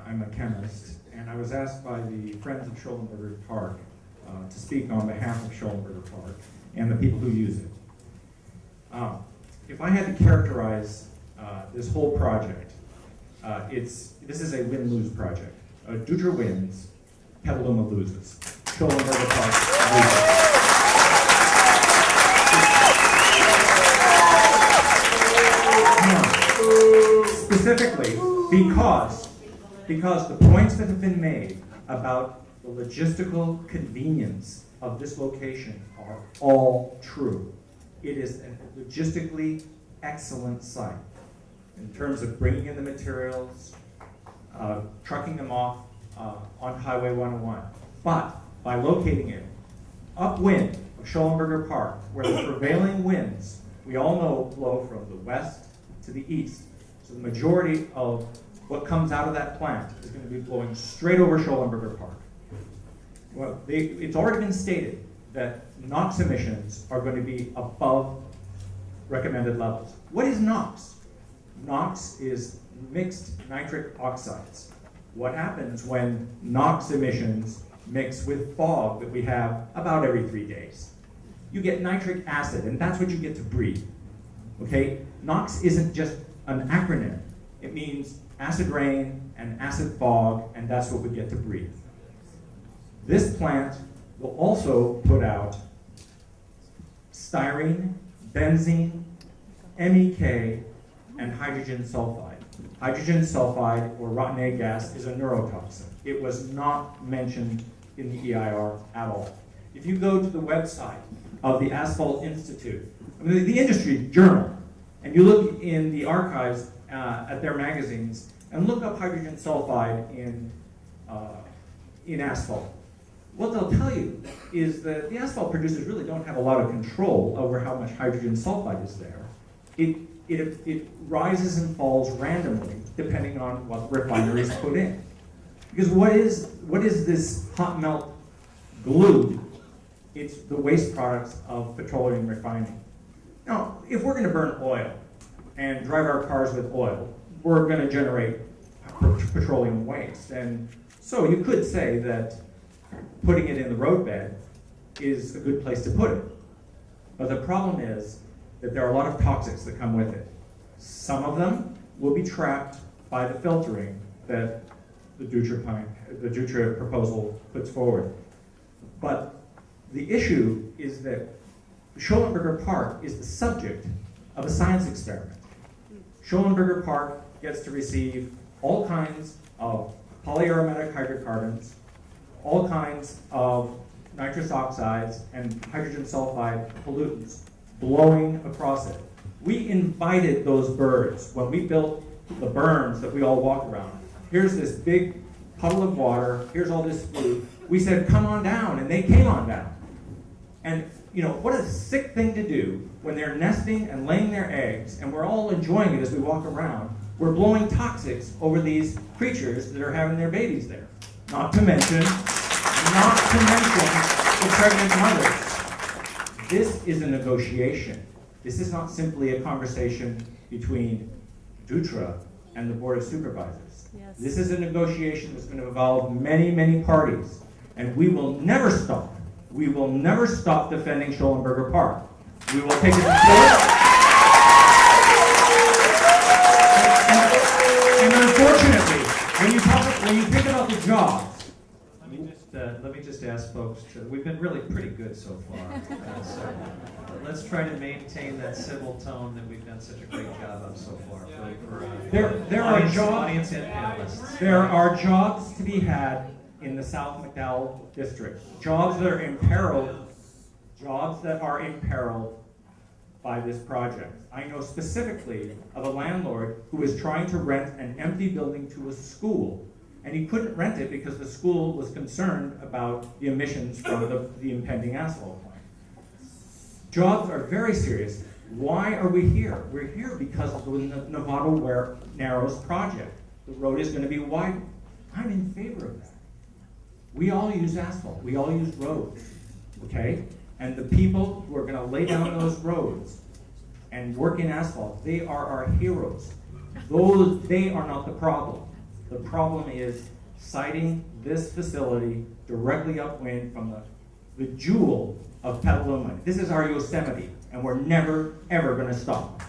I'm a chemist, and I was asked by the Friends of Schollenberger Park to speak on behalf of Schollenberger Park and the people who use it. If I had to characterize this whole project, this is a win-lose project. Dutra wins, Petaluma loses. Schollenberger Park loses. Specifically, because the points that have been made about the logistical convenience of this location are all true. It is a logistically excellent site in terms of bringing in the materials, trucking them off on Highway 101. But by locating it upwind of Schollenberger Park, where the prevailing winds, we all know, blow from the west to the east. So the majority of what comes out of that plant is going to be blowing straight over Schollenberger Park. Well, it's already been stated that NOx emissions are going to be above recommended levels. What is NOx? NOx is mixed nitric oxides. What happens when NOx emissions mix with fog that we have about every 3 days? You get nitric acid, and that's what you get to breathe. Okay? NOx isn't just an acronym. It means acid rain and acid fog, and that's what we get to breathe. This plant will also put out styrene, benzene, MEK, and hydrogen sulfide. Hydrogen sulfide, or rotten egg gas, is a neurotoxin. It was not mentioned in the EIR at all. If you go to the website of the Asphalt Institute, the industry journal, and you look in the archives at their magazines, and look up hydrogen sulfide in asphalt, what they'll tell you is that the asphalt producers really don't have a lot of control over how much hydrogen sulfide is there. It rises and falls randomly depending on what the refineries put in. Because what is this hot melt glue? It's the waste products of petroleum refining. Now, if we're going to burn oil and drive our cars with oil, we're going to generate petroleum waste. And so you could say that putting it in the roadbed is a good place to put it. But the problem is that there are a lot of toxics that come with it. Some of them will be trapped by the filtering that the Dutra proposal puts forward. But the issue is that Schollenberger Park is the subject of a science experiment. Schollenberger Park gets to receive all kinds of polyaromatic hydrocarbons, all kinds of nitrous oxides and hydrogen sulfide pollutants blowing across it. We invited those birds when we built the berms that we all walk around. Here's this big puddle of water, here's all this food. We said, come on down, and they came on down. And you know, what a sick thing to do when they're nesting and laying their eggs, and we're all enjoying it as we walk around. We're blowing toxics over these creatures that are having their babies there. Not to mention the pregnant mothers. This is a negotiation. This is not simply a conversation between Dutra and the Board of Supervisors. Yes. This is a negotiation that's going to involve many, many parties, and we will never stop. We will never stop defending Schollenberger Park. We will take it to court. And unfortunately, when you think about the jobs, let me just ask folks we've been really pretty good so far. So let's try to maintain that civil tone that we've done such a great job of so far. There are jobs. Audience and panelists. There are jobs to be had in the South McDowell district. Jobs that are imperiled. Jobs that are imperiled by this project. I know specifically of a landlord who is trying to rent an empty building to a school, and he couldn't rent it because the school was concerned about the emissions from the impending asphalt plant. Jobs are very serious. Why are we here? We're here because of the Novato Narrows project. The road is going to be widened. I'm in favor of that. We all use asphalt. We all use roads, okay? And the people who are going to lay down those roads and work in asphalt, they are our heroes. They are not the problem. The problem is siting this facility directly upwind from the jewel of Petaluma. This is our Yosemite, and we're never, ever gonna stop.